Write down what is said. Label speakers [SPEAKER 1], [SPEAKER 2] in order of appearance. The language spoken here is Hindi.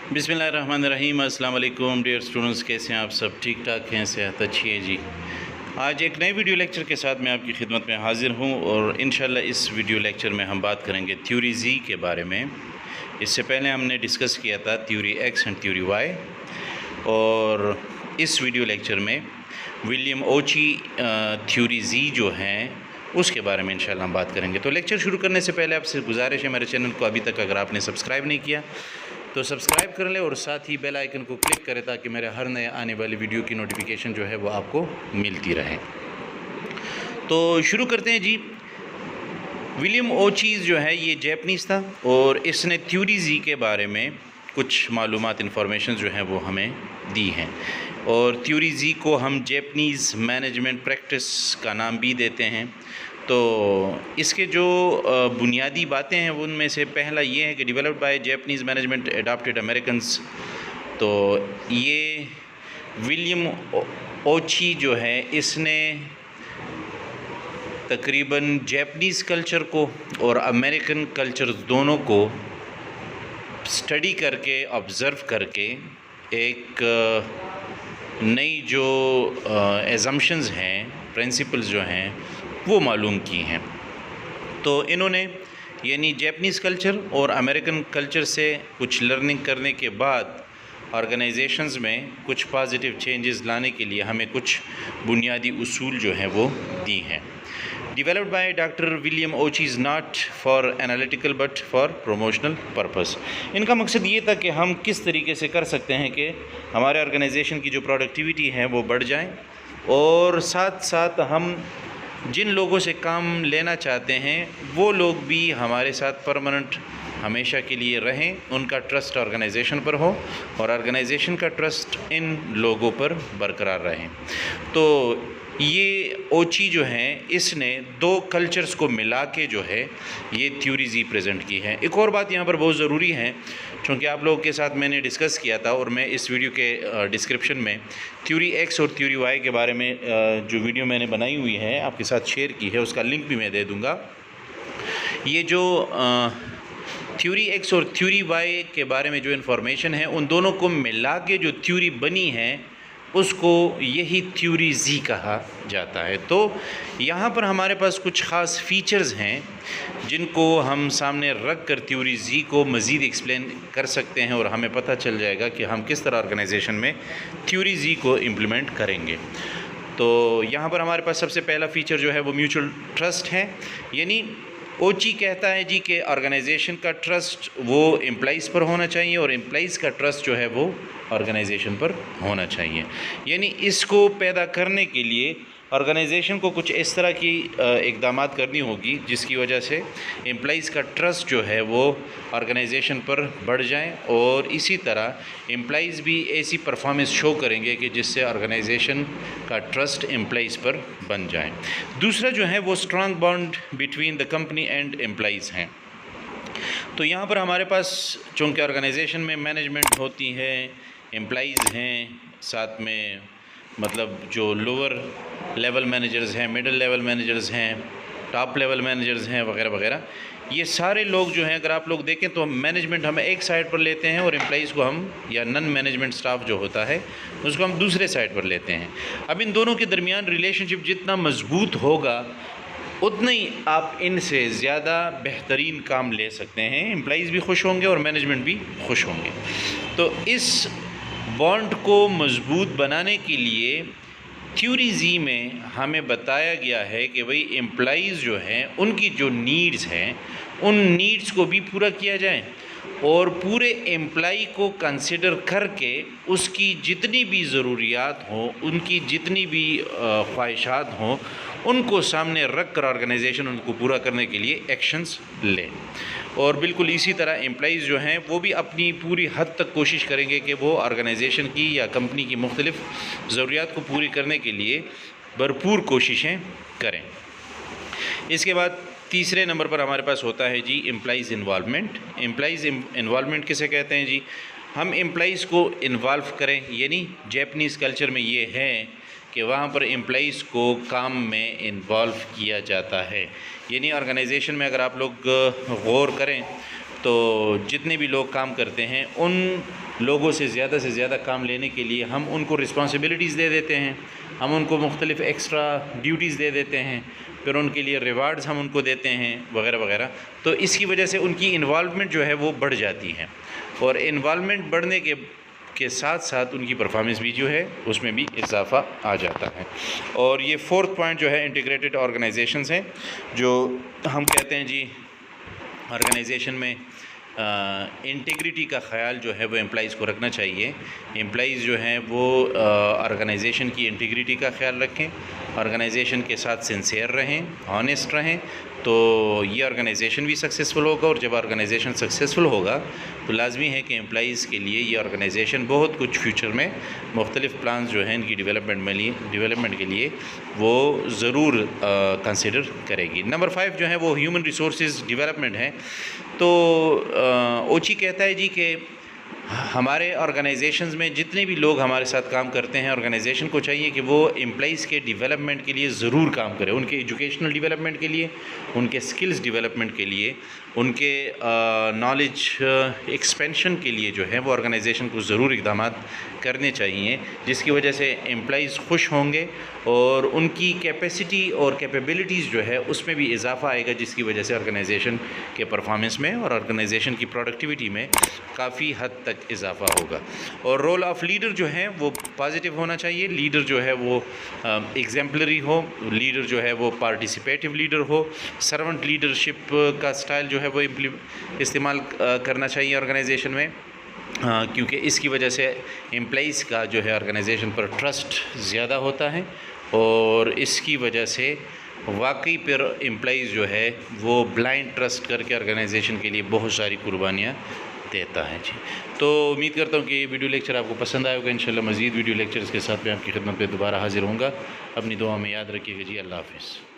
[SPEAKER 1] बिस्मिल्लाहिर्रहमानिर्रहीम। अस्सलाम वालेकुम डियर स्टूडेंट्स, कैसे हैं आप सब? ठीक ठाक हैं? सेहत अच्छी है जी। आज एक नए वीडियो लेक्चर के साथ मैं आपकी खिदमत में हाज़िर हूँ और इंशाल्लाह इस वीडियो लेक्चर में हम बात करेंगे थ्योरी जी के बारे में। इससे पहले हमने डिस्कस किया था theory X and theory Y, और इस वीडियो लेक्चर में विलियम ओची थ्योरी जी जो हैं उसके बारे में इंशाल्लाह हम बात करेंगे। तो लेक्चर शुरू करने से पहले आपसे गुजारिश है, मेरे चैनल को अभी तक अगर आपने सब्सक्राइब नहीं किया तो सब्सक्राइब कर लें और साथ ही बेल आइकन को क्लिक करें ताकि मेरे हर नए आने वाली वीडियो की नोटिफिकेशन जो है वो आपको मिलती रहे। तो शुरू करते हैं जी। विलियम ओचीज़ जो है ये जैपनीज़ था और इसने थ्योरी जी के बारे में कुछ मालूमात इंफॉर्मेशन जो हैं वो हमें दी हैं, और थ्योरी जी को हम जैपनीज़ मैनेजमेंट प्रैक्टिस का नाम भी देते हैं। तो इसके जो बुनियादी बातें हैं उनमें से पहला ये है कि developed by Japanese management adopted Americans. तो ये विलियम ओची जो है इसने तकरीबन जैपनीज़ कल्चर को और अमेरिकन कल्चर दोनों को स्टडी करके, ऑब्ज़र्व करके एक नई जो एजम्पशंस हैं, प्रिंसिपल्स जो हैं वो मालूम की हैं। तो इन्होंने यानी जैपनीज़ कल्चर और अमेरिकन कल्चर से कुछ लर्निंग करने के बाद ऑर्गेनाइजेशंस में कुछ पॉजिटिव चेंजेस लाने के लिए हमें कुछ बुनियादी उसूल जो हैं वो दी हैं। Developed by doctor William Ouchi is not for analytical but for promotional purpose. इनका मकसद ये था कि हम किस तरीके से कर सकते हैं कि हमारे ऑर्गेनाइजेशन की जो प्रोडक्टिविटी है वो बढ़ जाए, और साथ साथ हम जिन लोगों से काम लेना चाहते हैं वो लोग भी हमारे साथ परमानेंट हमेशा के लिए रहें, उनका ट्रस्ट ऑर्गेनाइजेशन पर हो और ऑर्गेनाइजेशन का ट्रस्ट इन लोगों पर बरकरार रहे। तो ये ओची जो हैं इसने दो कल्चर्स को मिला के जो है ये थ्योरी जी प्रेजेंट की है। एक और बात यहाँ पर बहुत ज़रूरी है, चूँकि आप लोगों के साथ मैंने डिस्कस किया था और मैं इस वीडियो के डिस्क्रिप्शन में थ्योरी एक्स और थ्योरी वाई के बारे में जो वीडियो मैंने बनाई हुई है आपके साथ शेयर की है, उसका लिंक भी मैं दे दूँगा। ये जो थ्योरी एक्स और थ्योरी वाई के बारे में जो इन्फॉर्मेशन है उन दोनों को मिला के जो थ्योरी बनी है उसको यही थ्योरी जी कहा जाता है। तो यहाँ पर हमारे पास कुछ ख़ास फीचर्स हैं जिनको हम सामने रख कर थ्योरी जी को मज़ीद एक्सप्लेन कर सकते हैं और हमें पता चल जाएगा कि हम किस तरह ऑर्गेनाइजेशन में थ्योरी जी को इम्प्लीमेंट करेंगे। तो यहाँ पर हमारे पास सबसे पहला फ़ीचर जो है वो म्यूचुअल ट्रस्ट है। यानी ओची कहता है जी कि ऑर्गेनाइजेशन का ट्रस्ट वो एम्प्लॉइज़ पर होना चाहिए और एम्प्लॉइज़ का ट्रस्ट जो है वो ऑर्गेनाइजेशन पर होना चाहिए। यानी इसको पैदा करने के लिए ऑर्गेनाइजेशन को कुछ इस तरह की इक़दामात करनी होगी जिसकी वजह से एम्प्लॉइज़ का ट्रस्ट जो है वो ऑर्गेनाइजेशन पर बढ़ जाए, और इसी तरह एम्प्लॉइज़ भी ऐसी परफॉर्मेंस शो करेंगे कि जिससे ऑर्गेनाइजेशन का ट्रस्ट एम्प्लॉइज़ पर बन जाए। दूसरा जो है वो strong bond between the company and employees हैं। तो यहाँ पर हमारे पास चूँकि ऑर्गेनाइजेशन में मैनेजमेंट होती है, एम्प्लॉइज़ हैं, साथ में मतलब जो लोअर लेवल मैनेजर्स हैं, मिडिल लेवल मैनेजर्स हैं, टॉप लेवल मैनेजर्स हैं वगैरह वगैरह, ये सारे लोग जो हैं अगर आप लोग देखें तो मैनेजमेंट हम एक साइड पर लेते हैं और एम्प्लॉइज़ को हम या नॉन मैनेजमेंट स्टाफ जो होता है उसको हम दूसरे साइड पर लेते हैं। अब इन दोनों के दरमियान रिलेशनशिप जितना मजबूत होगा उतना ही आप इनसे ज़्यादा बेहतरीन काम ले सकते हैं, एम्प्लॉइज़ भी खुश होंगे और मैनेजमेंट भी खुश होंगे। तो इस बॉन्ड को मजबूत बनाने के लिए थ्योरी जी में हमें बताया गया है कि भाई एम्प्लॉइज़ जो हैं उनकी जो नीड्स हैं उन नीड्स को भी पूरा किया जाए, और पूरे एम्प्लॉई को कंसिडर करके उसकी जितनी भी ज़रूरियात हों, उनकी जितनी भी ख्वाहिशात हों, उनको सामने रख कर ऑर्गेनाइजेशन उनको पूरा करने के लिए एक्शंस ले। और बिल्कुल इसी तरह एम्प्लॉइज़ जो हैं वो भी अपनी पूरी हद तक कोशिश करेंगे कि वो ऑर्गेनाइजेशन की या कंपनी की मुख्तलिफ़ ज़रूरियात को पूरी करने के लिए भरपूर कोशिशें करें। इसके बाद तीसरे नंबर पर हमारे पास होता है जी एम्प्लॉइज़ इन्वॉल्वमेंट। एम्प्लॉइज़ इन्वॉल्वमेंट किसे कहते हैं जी? हम एम्प्लॉइज़ को इन्वॉल्व करें, यानी जैपनीज़ कल्चर में ये है कि वहाँ पर एम्प्लॉइज़ को काम में इन्वॉल्व किया जाता है। यानी ऑर्गेनाइजेशन में अगर आप लोग गौर करें तो जितने भी लोग काम करते हैं उन लोगों से ज़्यादा काम लेने के लिए हम उनको रिस्पॉन्सिबिलिटीज़ दे देते हैं, हम उनको मुख्तलिफ़ एक्स्ट्रा ड्यूटीज़ दे देते हैं, फिर उनके लिए रिवार्ड्स हम उनको देते हैं वगैरह वगैरह। तो इसकी वजह से उनकी इन्वॉल्वमेंट जो है वो बढ़ जाती है, और इन्वॉल्वमेंट बढ़ने के साथ साथ उनकी परफॉर्मेंस भी जो है उसमें भी इजाफ़ा आ जाता है। और ये 4th पॉइंट जो है इंटीग्रेटेड ऑर्गेनाइजेशंस हैं, जो हम कहते हैं जी ऑर्गेनाइजेशन में इंटीग्रिटी का ख़याल जो है वो एम्प्लॉइज़ को रखना चाहिए। एम्प्लॉइज़ जो हैं वो ऑर्गेनाइजेशन की इंटीग्रिटी का ख्याल रखें, ऑर्गेनाइजेशन के साथ सिंसियर रहें, ऑनेस्ट रहें, तो ये ऑर्गेनाइजेशन भी सक्सेसफुल होगा। और जब ऑर्गेनाइजेशन सक्सेसफुल होगा तो लाजमी है कि एम्प्लॉइज़ के लिए ये ऑर्गेनाइजेशन बहुत कुछ फ्यूचर में मुख्तलिफ़ प्लान्स जो हैं इनकी डेवलपमेंट के लिए वो ज़रूर कंसिडर करेगी। नंबर 5 जो है वो ह्यूमन रिसोर्सेज डेवलपमेंट है। तो ओची कहता है जी कि हमारे ऑर्गेनाइजेशंस में जितने भी लोग हमारे साथ काम करते हैं, ऑर्गेनाइजेशन को चाहिए कि वो एम्प्लॉइज़ के डेवलपमेंट के लिए ज़रूर काम करे, उनके एजुकेशनल डेवलपमेंट के लिए, उनके स्किल्स डेवलपमेंट के लिए, उनके नॉलेज एक्सपेंशन के लिए जो है वो ऑर्गेनाइजेशन को ज़रूर इक़दाम करने चाहिए, जिसकी वजह से एम्प्लॉइज़ खुश होंगे और उनकी कैपेसिटी और कैपेबिलिटीज़ जो है उसमें भी इजाफ़ा आएगा, जिसकी वजह से ऑर्गेनाइजेशन के परफॉर्मेंस में और ऑर्गेनाइजेशन की प्रोडक्टिविटी में काफ़ी हद तक इजाफ़ा होगा। और रोल ऑफ़ लीडर जो है वो पॉजिटिव होना चाहिए। लीडर जो है वो एग्जाम्पलरी हो, लीडर जो है वो पार्टिसिपेटिव लीडर हो, सर्वेंट लीडरशिप का स्टाइल जो है वो इस्तेमाल करना चाहिए ऑर्गेनाइजेशन में, क्योंकि इसकी वजह से एम्प्लॉइज़ का जो है ऑर्गेनाइजेशन पर ट्रस्ट ज़्यादा होता है, और इसकी वजह से वाकई पर एम्प्लॉइज़ जो है वो ब्लाइंड ट्रस्ट करके ऑर्गेनाइजेशन के लिए बहुत सारी कुर्बानियाँ देता है जी। तो उम्मीद करता हूँ कि ये वीडियो लेक्चर आपको पसंद आएगा। इंशाल्लाह मज़ीद वीडियो लेक्चर्स के साथ मैं आपकी खिदमत में दोबारा हाज़िर होऊंगा। अपनी दुआ में याद रखिएगा जी। अल्लाह हाफ़िज़।